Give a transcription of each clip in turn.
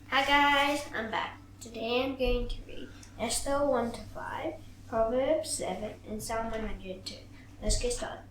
Hi guys, I'm back. Today I'm going to read Esther 1-5, Proverbs 7, and Psalm 102. Let's get started.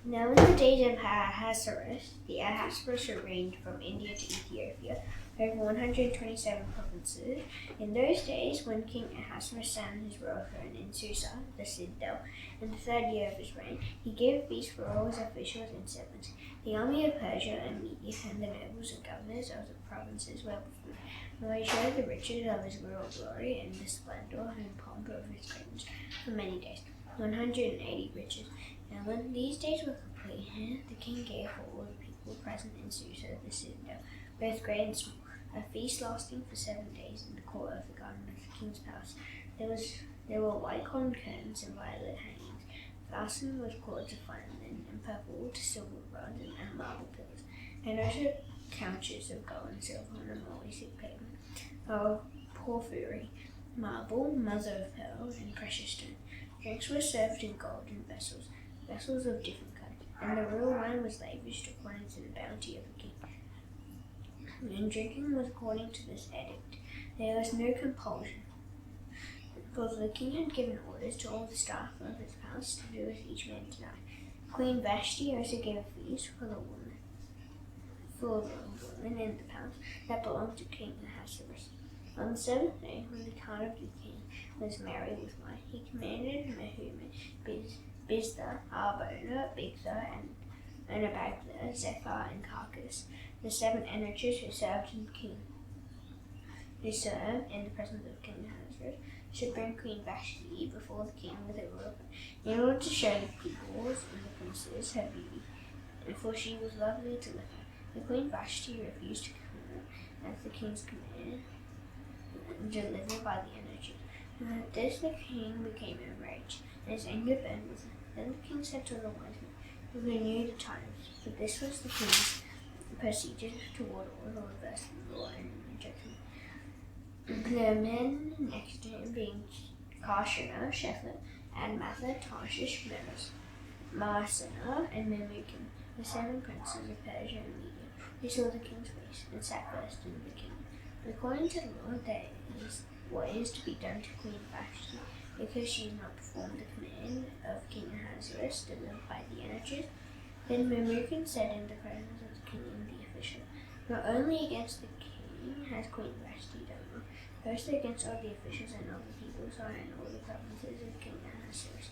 Now in the days of Ahasuerus, the Ahasuerus who reigned from India to Ethiopia, over 127 provinces. In those days, when King Ahasuerus sat on his royal throne in Susa, the citadel, in the 3rd year of his reign, he gave a feast for all his officials and servants. The army of Persia and Media and the nobles and governors of the provinces were before him. And he showed the riches of his royal glory and the splendor and pomp of his greatness for many days, 180 riches. And when these days were completed, the king gave all the people present in Susa, the citadel, both great and small, a feast lasting for 7 days in the court of the garden of the king's palace. There were white cotton curtains and violet hangings, fastened with cords of fine linen and purple to silver rods and marble pillars, and also couches of gold and silver on a moldy pavement of porphyry, marble, mother of pearl, and precious stone. Drinks were served in golden vessels of different kinds, and the real wine was lavished according to the bounty of the king. And drinking was according to this edict. There was no compulsion, for the king had given orders to all the staff of his palace to do as each man desired. Queen Vashti also gave a feast for the women in the palace that belonged to King Ahasuerus. On the 7th day, when the heart of the king was merry with wine, he commanded Mehuman, Biztha, Harbona, Bigtha, and Anabagtha, Zethar, and Carcass, the 7 energies who served in the presence of King Ahasuerus, should bring Queen Vashti before the king with a robe, in order to show the peoples and the princes her beauty, for she was lovely to look at. The Queen Vashti refused to come at the king's command, delivered by the energy. And at this the king became enraged, and his anger burned within him. Then the king said to the wise men, who knew the times, but this was the king's procedure toward all the reverse law and judgment. The men next to him being Karshana, Shephet, Admatha, Tarshish, Marsana, and Memucan, the 7 princes of Persia and Media, who saw the king's face and sat first in the kingdom. According to the law, that is what is to be done to Queen Vashti, because she has not performed the command of King Ahasuerus delivered by the energies. Then Memucan said in the presence of the king and the official, not only against the king has Queen Vashti done wrong, but also against all the officials and all the people, and all the provinces of King Ahasuerus.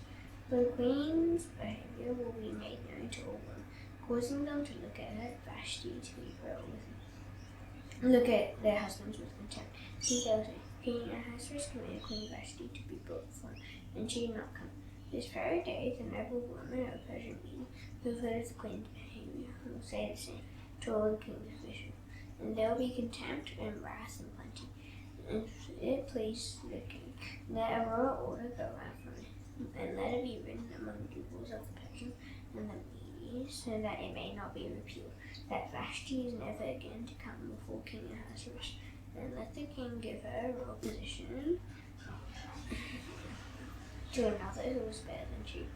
For the queen's behavior will be made known to all women, causing them to look at her, Vashti, to be brought with him. Look at their husbands with contempt. See, they will say, King Ahasuerus commanded Queen Vashti to be brought before him, and she did not come. This very day, the noble women of Persian Media, who have heard of the queen's behavior, will say the same to all the king's officials, and there will be contempt and wrath and plenty. If it please the king, let a royal order go out from it, and let it be written among the peoples of the Persians and the Medes, so that it may not be repealed, that Vashti is never again to come before King Ahasuerus. And let the king give her a royal position to another who is better than she.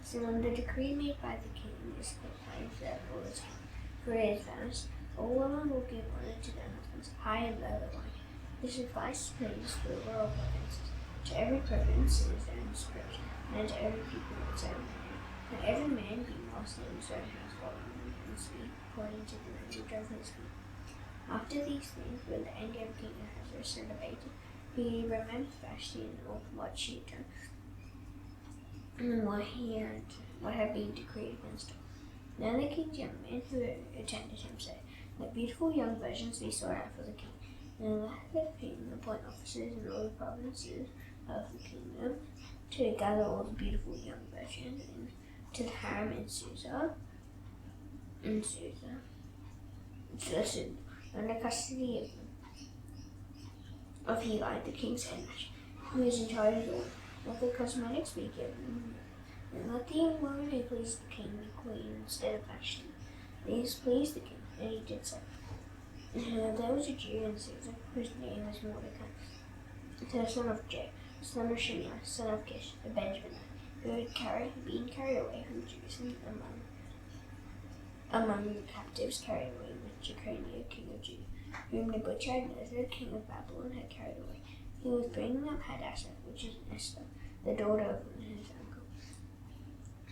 So when the decree made by the king is proclaimed that all is king, for it is vast, all women will give honor to their husbands, high and low alike. This advice pays for the royal provinces. To every province is their own script, and to every people its own man. Let every man be master in his own household, and speak according to the language of his people. After these things, when the anger of King Ahasuerus had abated, he remembered Vashti and all what she had done, and what had been decreed against her. Then the king's young men who attended him said, let beautiful young virgins be sought out for the king, and let the king appoint officers in all the provinces of the kingdom to gather all the beautiful young virgins to the harem in Susa, to the city, under custody of Heli, the king's head master, who is in charge of all. Let the cosmetics be given, and let the young woman who pleased the king be queen instead of Vashti. These pleased the king, and he did so. There was a Jew in Susa, whose name was Mordecai, the son of Jair, son of Shimei, son of Kish, a Benjaminite, who had been carried away from Jerusalem among the captives carried away with Jeconiah, king of Judah, whom Nebuchadnezzar, king of Babylon, had carried away. He was bringing up Hadassah, which is Esther, the daughter of his uncle,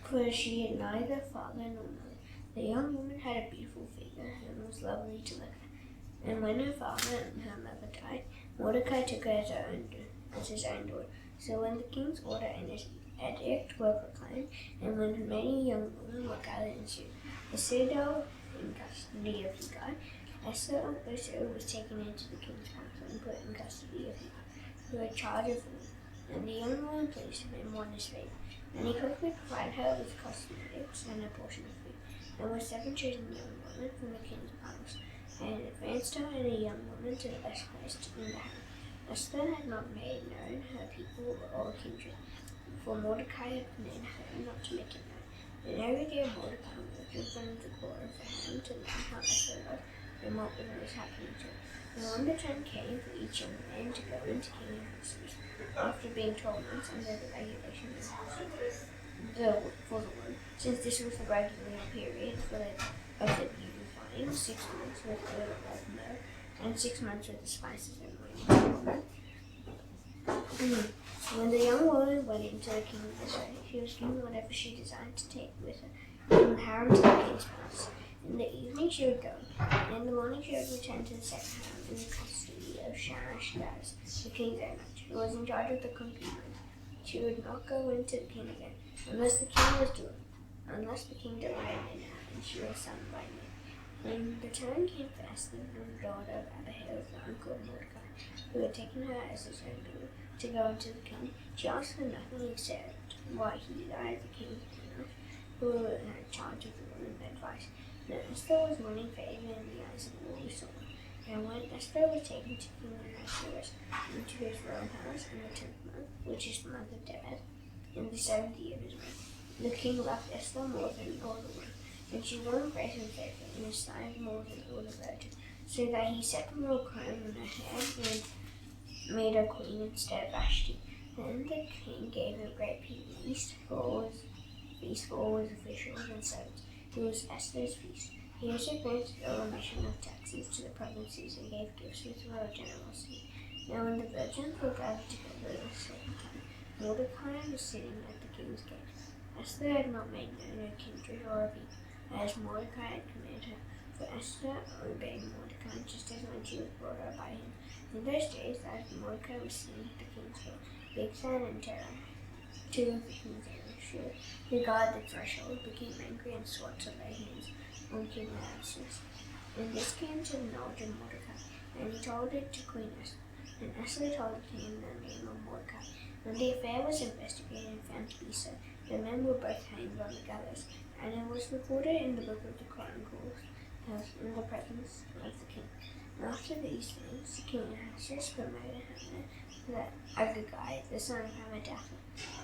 for she had neither father nor mother. The young woman had a beautiful figure and was lovely to look at. And when her father and her mother died, Mordecai took her as his own daughter. So when the king's order and his edict were proclaimed, and when many young women were gathered in the citadel in custody of Hegai, Esther also was taken into the king's palace and put in custody of Hegai, who had charge of them. And the young woman pleased him and won his favour. And he quickly provided her with cosmetics and a portion of food. There were 7 chosen young women from the king's palace, and advanced her and a young woman to the best place in the house. Esther had not made known her people or kindred, for Mordecai had commanded her not to make it known. And every day Mordecai moved in front of the court of the hand to learn how Esther was and what was happening to her. And when the time came for each young man to go into King Ahasuerus, after being 12 months under the regulations for the one, since this was the regular period of the beautifying, 6 months with the oil of myrrh, and 6 months with the spices and wine. When the young woman went into the king's way, she was given whatever she desired to take with her, from the harem to the king's palace. In the evening she would go, and in the morning she would return to the second harem in the custody of Shashgaz, the king's heir, who was in charge of the concubines. She would not go into the king again, unless the king delighted in her, and she was summoned by name. When the time came for Esther, the daughter of Abihail, the uncle of Mordecai, who had taken her as his own daughter, to go into the king, she asked for nothing except what Hegai, the king's eunuch, who had charge of the woman, advised. Now Esther was winning favor in the eyes of all who saw her. And when Esther was taken to King Ahasuerus into his royal palace in the 10th month, which is the month of Tebeth, in the 7th year of his reign, the king loved Esther more than all the world, and she won grace and favor in his sight more than all the virgins, so that he set the royal crown on her head and made her queen instead of Vashti. Then the king gave a great feast for all his officials and servants. It was Esther's feast. He also granted a remission of taxes to the provinces and gave gifts with royal generosity. Now when the virgins were gathered together at the same time, Mordecai was sitting at the king's gate. Esther had not made known her kindred or her people, as Mordecai had commanded her, for Esther obeyed Mordecai just as when she was brought up by him. In those days, as Mordecai was sitting at the king's gate, Bigthan and Terah, 2 of the king's officials, who guarded the threshold, became angry and sought to lay hands on King Ahasuerus. And this came to the knowledge of Mordecai, and he told it to Queen Esther. And Esther told the king the name of Mordecai. When the affair was investigated and found to be so, the men were both hanged on the gallows, and it was recorded in the book of the Chronicles in the presence of the king. And after these things, King Ahasuerus promoted Haman, Agagite, the son of Hammedatha,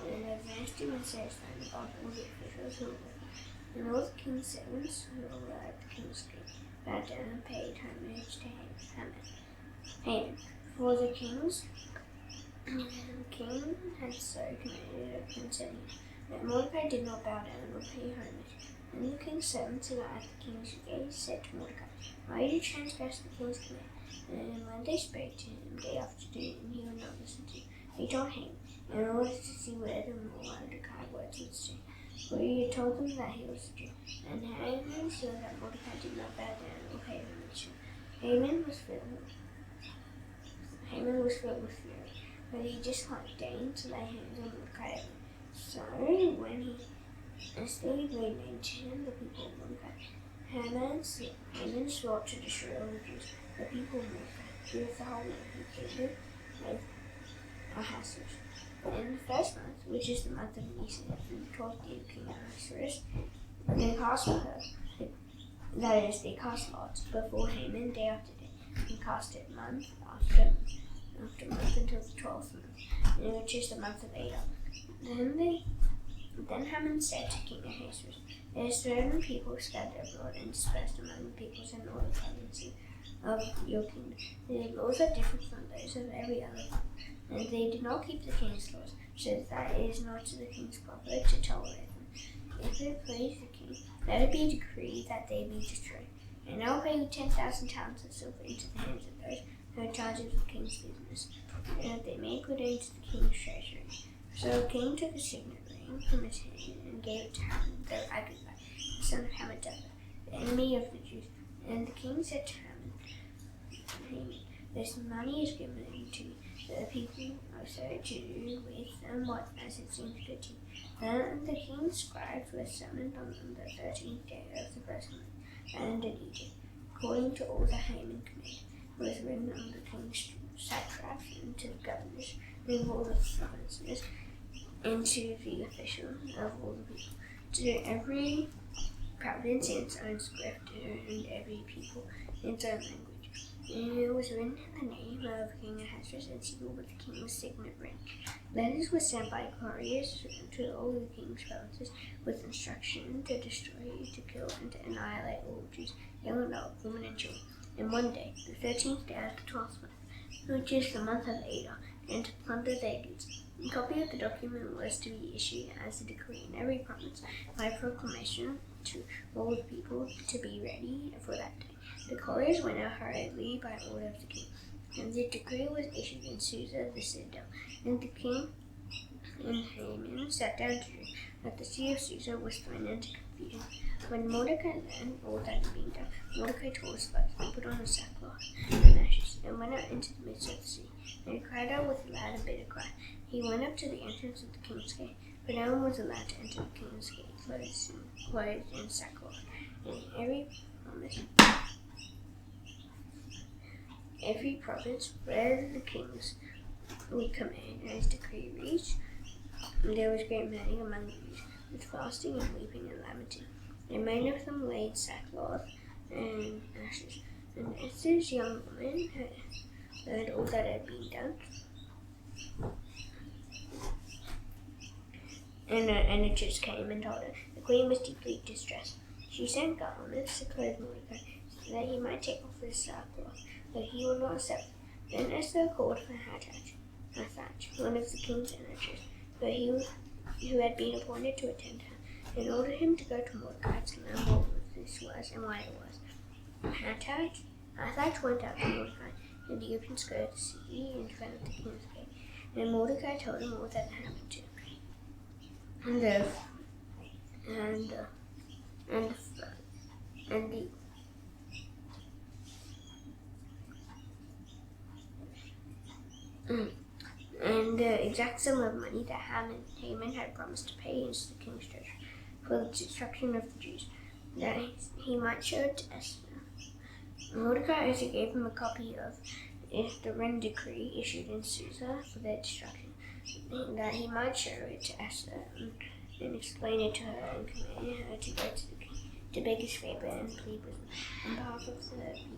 and advanced him and set his throne above all the officials who were with him. And all the king's servants who were at the king's gate bowed down and paid homage to Haman. For the king had so commanded concerning him, that Mordecai did not bow down or pay homage. And the king's servants who were at the king's gate said to Mordecai, "Why did you transgress the king's command?" And when they spoke to him day after day, and he would not listen to them, they told Haman, in order to see whether Mordecai words would stay. For he had told them that he was a Jew. And Haman saw that Mordecai did not bow down or pay homage. Haman was filled with fury, but he disdained to lay hands on Mordecai. So when he still made mention the people of Mordecai, Haman sought to destroy all the Jews, the people of Mordecai, through the whole land who pleaded with Ahasuerus. In the 1st month, which is the month of Nisan, in the 12th year of King Ahasuerus, they cast they cast lots before Haman day after day, and cast it month after month until the 12th month, which is the month of Adar. Then Haman said to King Ahasuerus, "There are certain people scattered abroad and dispersed among the peoples in all the provinces of your kingdom. Their laws are different from those of every other people, and they do not keep the king's laws, so that it is not to the king's profit to tolerate them. If it please the king, let it be decreed that they be destroyed. And I will pay you 10,000 talents of silver into the hands of those who are charged with the king's business, and that they may put it into the king's treasury. So the king took a signet ring from his hand and gave it to Haman, the Agagite, the son of Hammedatha, the enemy of the Jews. And the king said to Haman, this money is given to the people also to do with them what as it seems good to you. Then the king's scribes were summoned on the 13th day of the first month, and in Egypt, according to all that Haman commanded, was written on the king's satraps and to the governors of all the provinces, and to the officials of all the people, to every province in its own script, and every people in its own language. And it was written in the name of King Ahasuerus and sealed with the king's signet ring. Letters were sent by couriers to all the king's provinces with instruction to destroy, to kill, and to annihilate all Jews, young and old, women and children. And one day, the 13th day of the 12th month, which is the month of Adar, and to plunder their goods. A copy of the document was to be issued as a decree in every province by proclamation to all the people to be ready for that day. The couriers went out hurriedly by order of the king, and the decree was issued in Susa the citadel. And the king and Haman sat down to drink. But the city of Susa was thrown into confusion. When Mordecai learned all that had been done, Mordecai tore his clothes and put on a sackcloth and ashes, and went out into the midst of the city. And he cried out with a loud and bitter cry. He went up to the entrance of the king's gate, but no one was allowed to enter the king's gate, clothed in sackcloth. And every province where the kings would command and his decree reached, there was great mourning among the Jews, with fasting and weeping and lamenting. And many of them laid sackcloth and ashes. And Esther's young woman heard all that had been done, and the Jews came and told her. The queen was deeply distressed. She sent garments to clothe Mordecai, so that he might take off his sackcloth, but he would not accept. Then Esther called for Hathach, one of the king's enchanters, who had been appointed to attend her, and ordered him to go to Mordecai to learn what this was and why it was. Hathach went out to Mordecai in the open skirt of the city in front of the king's gate, and Mordecai told him all that had happened to him. And the exact sum of money that Haman had promised to pay into the king's treasury for the destruction of the Jews, that he might show it to Esther. Mordecai also gave him a copy of the written decree issued in Susa for their destruction, that he might show it to Esther and explain it to her and command her to go to the king to beg his favor and plead with him on behalf of the people.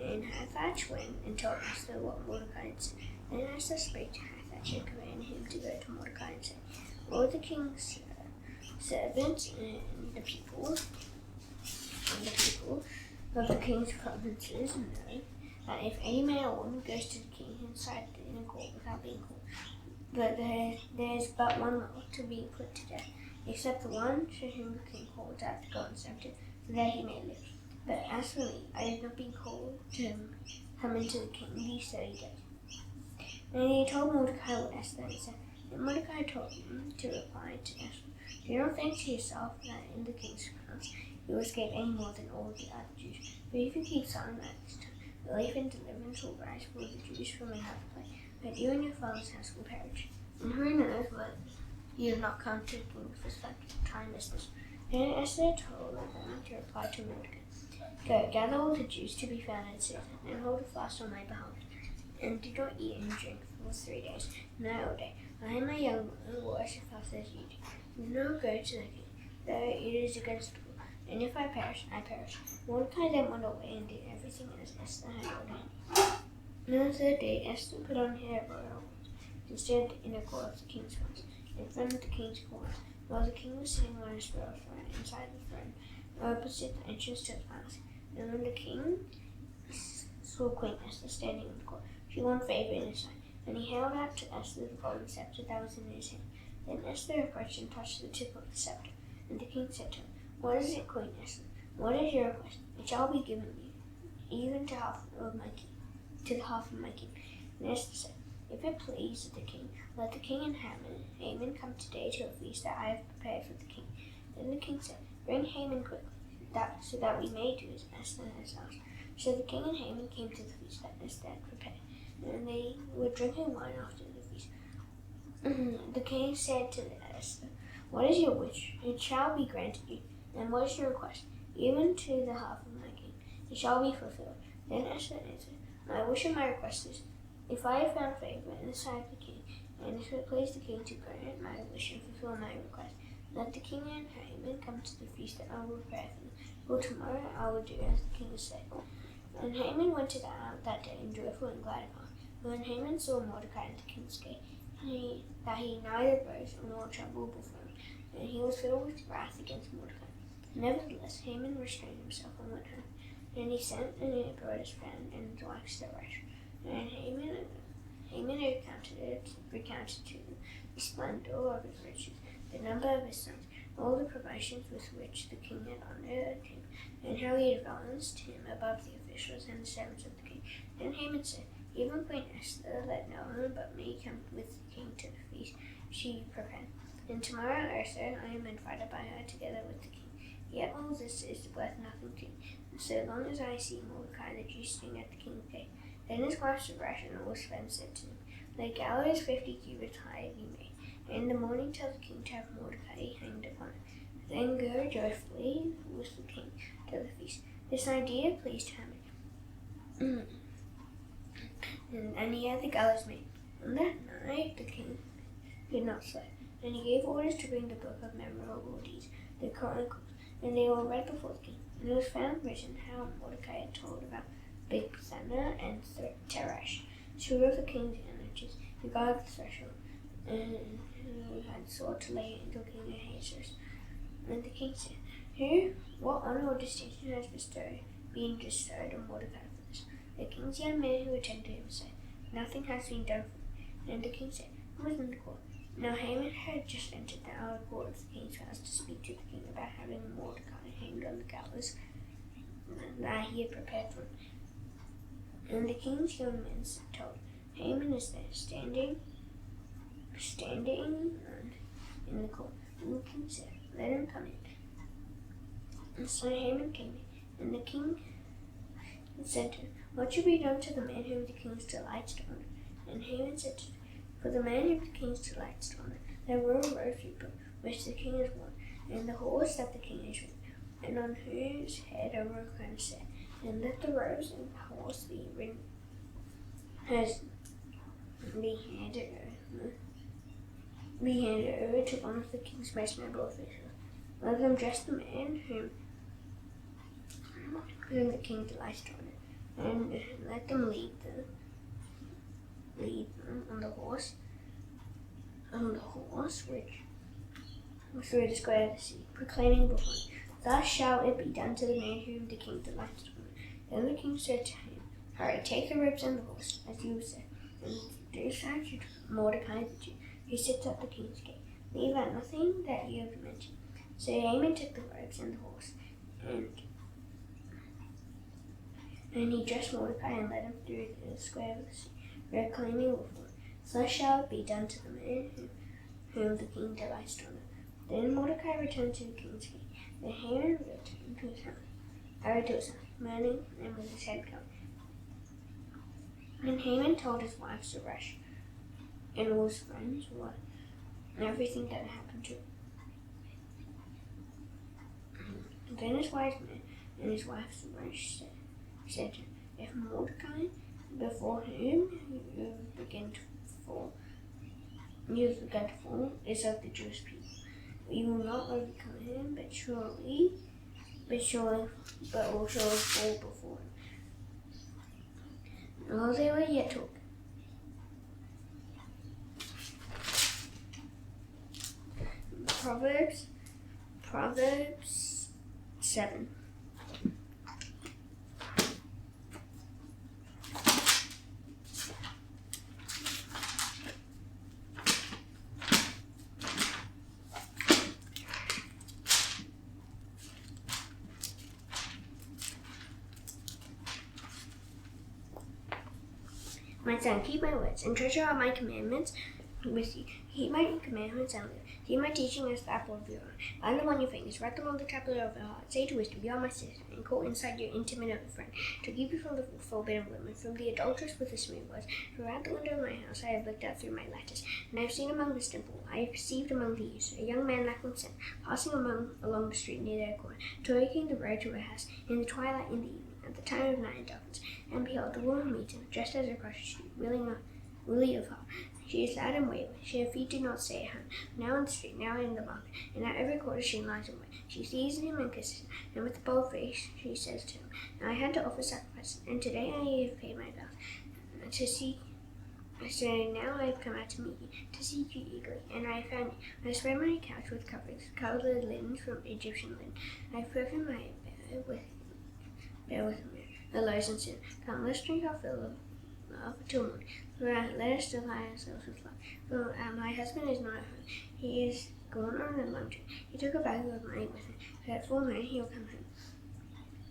And Hathach went and told Esther what Mordecai had said. And Esther spake to Hathach and commanded him to go to Mordecai and say, all the king's servants and the people of the king's provinces know that if any man or woman goes to the king inside the inner court without being called, but there is but one law to be put to death, except the one to whom the king calls out to go and serve him, so that he may live. But as for me, I have not been called to come into the king these 30 days. And he told Mordecai what Esther had said. And Mordecai told him to reply to Esther, do not think to yourself that in the king's house you will escape any more than all the other Jews. But if you keep silent at this time, relief and deliverance will rise for the Jews from another place, but you and your father's house will perish. And who knows what you have not come to the king for such a time as this. Then Esther told them to reply to Mordecai, go, gather all the Jews to be found in Susa, and hold a fast on my behalf, and do not eat and drink for 3 days, night or day. I and my young woman will worship fast as you do. Do not go to the king, though it is against the rule, and if I perish, I perish. Mordecai then went away and did everything as Esther had ordered. On the 3rd day, Esther put on her royal robes and stood in the court of the king's house, in front of the king's court, while the king was sitting on his royal throne inside the throne, opposite the entrance to the palace. And when the king saw Queen Esther standing in the court, she won favor in his sight, and he held out to Esther the golden scepter that was in his hand. Then Esther approached and touched the tip of the scepter, and the king said to her, What is it, Queen Esther? What is your request? It shall be given you, even to the half of my king. And Esther said, If it please the king, let the king and Haman come today to a feast that I have prepared for the king. Then the king said, Bring Haman quickly, so that we may do as Esther has asked. So the king and Haman came to the feast that Esther had prepared, and they were drinking wine after the feast. The king said to Esther, What is your wish? It shall be granted you. And what is your request? Even to the half of my king, it shall be fulfilled. Then Esther answered, My wish and my request is, if I have found favor in the sight of the king, and if it please the king to grant my wish and fulfill my request, let the king and Haman come to the feast that I will prepare for them. For tomorrow I will do as the king has said. And Haman went out that day in joyful and glad heart. When Haman saw Mordecai at the king's gate, that he neither rose nor trembled before him, and he was filled with wrath against Mordecai. Nevertheless, Haman restrained himself and went home. And he sent and brought his friend and his wife Zeresh. And Haman recounted to him the splendor of his riches, the number of his sons, all the provisions with which the king had honored him, and how he advanced him above the officials and the servants of the king. Then Haman said, Even Queen Esther, let no one but me come with the king to the feast she prepared. And tomorrow also I am invited by her together with the king. Yet all this is worth nothing to me, so long as I see Mordecai the Jew sitting at the king's gate. Then his wife Zeresh and all his friends said to him, The gallows 50 cubits high be made, and in the morning tell the king to have Mordecai hanged upon it. Then go joyfully with the king to the feast. This idea pleased Haman, and he had the gallows made. On that night the king did not sleep, and he gave orders to bring the book of memorable deeds, the Chronicles, and they were read before the king. And it was found written how Mordecai had told about Bigthana and Teresh, two of the king's eunuchs, who guarded the threshold, and who had sought to lay into King Ahasuerus. And the king said, What honor or distinction has been bestowed on Mordecai for this? The king's young men who attended him said, Nothing has been done for him. And the king said, Who was in the court? Now Haman had just entered the outer court of the king's house to speak to the king about having Mordecai hanged on the gallows that he had prepared for him. And the king's young men told, Haman is there, standing in the court. And the king said, Let him come in. And so Haman came in, and the king said to him, What should be done to the man whom the king's delights to honor? And Haman said to him, For the man whom the king's delights to honor, there were a robe which the king has worn, and the horse that the king has ridden, and on whose head a robe crown is set. And let the robes and the horse be handed over to one of the king's most noble officials. Let them dress the man whom the king delights to honor, and let them lead them on the horse which through the square of the sea, proclaiming before him, Thus shall it be done to the man whom the king delights to honor. Then the king said to him, Hurry, take the robes and the horse, as you said, and dispatch to Mordecai the Jew, who sits at the king's gate. Leave out nothing that you have mentioned. So Haman took the robes and the horse, and he dressed Mordecai and led him through the square of the sea, proclaiming before him, Thus shall it be done to the man whom the king delights to honor. Then Mordecai returned to the king's gate. Then Haman returned to his house, mourning and with his head covered. And Haman told his wife Zeresh and all his friends everything that had happened to him. Then his wise men and his wife Zeresh said to him, If Mordecai, before whom you have begun to fall, is of the Jewish people, you will not overcome him, but will surely fall before him. And while they were yet talking, Proverbs 7. My son, keep my words and treasure all my commandments with you. Keep my commandments and live. Keep my teaching as the apple of your eye. Bind them on your fingers, write them on the tablet of your heart. Say to wisdom, you are my sister, and call inside your intimate friend, to keep you from the forbidden woman, from the adulteress with the smooth words. Throughout the window of my house I have looked out through my lattice, and I have seen among the stipple, I have perceived among the youths, a young man lacking sin, passing along the street near their corner, taking the road to her house, in the twilight, in the evening, at the time of night and darkness. And behold, the woman meets him, dressed as a prostitute, woolly of heart. She is loud and wayward. Her feet do not stay at home. Now in the street, now in the market, and at every corner she lies in wait. She seizes him and kisses him, and with a bold face she says to him, I had to offer sacrifice, and today I have paid my vows to seek. So now I have come out to meet you, to seek you eagerly, and I have found you. I spread my couch with coverings, covered with linens from Egyptian linen. I have perfumed my bed with myrrh, the loaves and sin. Come, let's drink our fill of love till morning. Let us still hide ourselves with love. For my husband is not at home. He is gone on a long trip. He took a bag of money with him, so at full moon he will come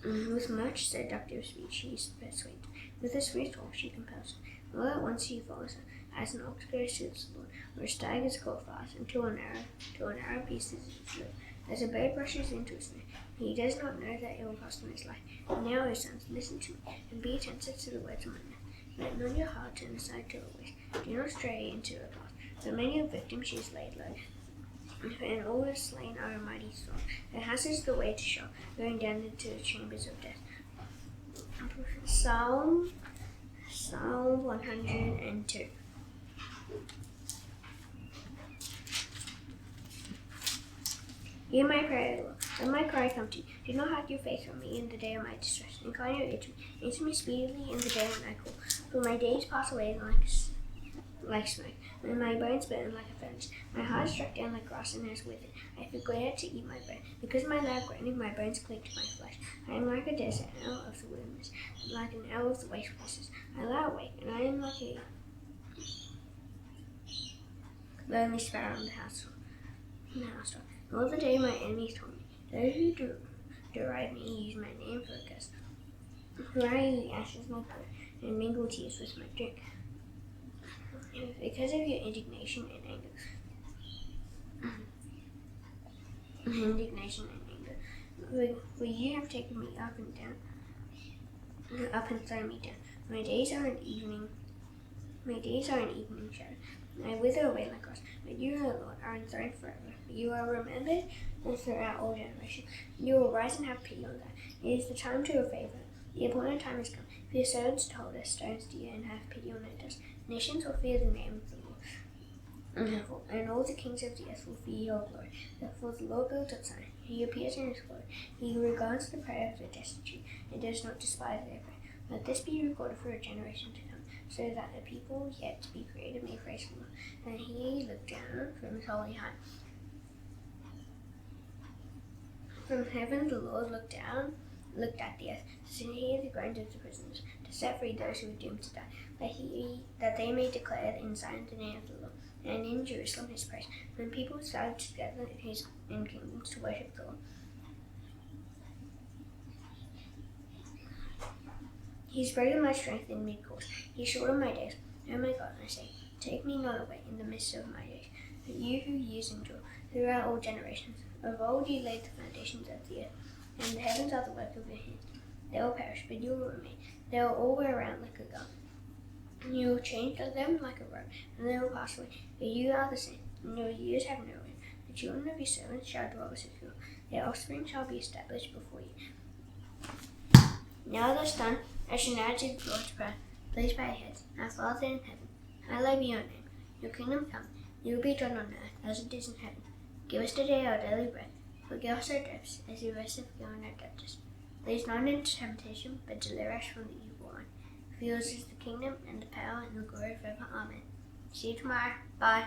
home. With much seductive speech she persuades. With a swift talk she compels him. All at once he follows her, as an ox goes to its lord, or a stag is caught fast, until a narrow piece is its lure. As a bird rushes into a snare, he does not know that it will cost him his life. And now, O sons, listen to me, and be attentive to the words of my mouth. Let not your heart turn aside to a waste. Do not stray into a path. For many a victim she is laid low, and all her slain are a mighty throng. Her house is the way to Sheol, going down into the chambers of death. Psalm 102. Hear my prayer, Lord. Let my cry come to you. Do not hide your face from me in the day of my distress. Incline your ear to me. Answer me speedily in the day when I call. For my days pass away like smoke, and my bones burn like a furnace. My heart is struck down like grass and has withered. I feel glad to eat my bone. Because of my loud groaning, my bones cling to my flesh. I am like a desert owl of the wilderness, like an owl of the waste places. I lie awake, and I am like a lonely sparrow in the housetop. All the day my enemies taunt me. Those who deride me use my name for a curse. For I eat ashes my bread, and mingle tears with my drink. Because of your indignation and anger, for you have taken me up and thrown me down. My days are an evening shadow. I wither away like grass, but you, O Lord, are enthroned forever. You are remembered throughout all generations. You will rise and have pity on that. It is the time to your favor. The appointed time has come. For your servants told us, stones dear, and have pity on their dust. Nations will fear the name of the Lord, and all the kings of the earth will fear your glory. For the Lord builds up Zion. He appears in his glory. He regards the prayer of the destitute, and does not despise their prayer. Let this be recorded for a generation to come, so that the people yet to be created may praise the Lord. And he looked down from his holy height. From heaven the Lord looked at the earth, to hear the groans of the prisoners, to set free those who are doomed to die, that they may declare in Zion the name of the Lord, and in Jerusalem his praise, when people gather together in kingdoms to worship the Lord. He has broken my strength in mid-course. He shortened my days. O my God, I say, take me not away in the midst of my days. For you who years endure throughout all generations. Of old you laid the foundations of the earth, and the heavens are the work of your hands. They will perish, but you will remain. They will all wear around like a garment. You will change them like a robe, and they will pass away. But you are the same, and your years have no end. The children of your servants shall dwell secure. Their offspring shall be established before you. Now thus done, I shall now do the Lord's prayer. Please bow your heads. Our Father in heaven, hallowed be your name. Your kingdom come. Your will be done on earth as it is in heaven. Give us today our daily bread. Forgive us our debts, as we also forgive our debtors. Lead us not into temptation, but deliver us from the evil one. For yours is the kingdom, and the power, and the glory forever. Amen. See you tomorrow. Bye.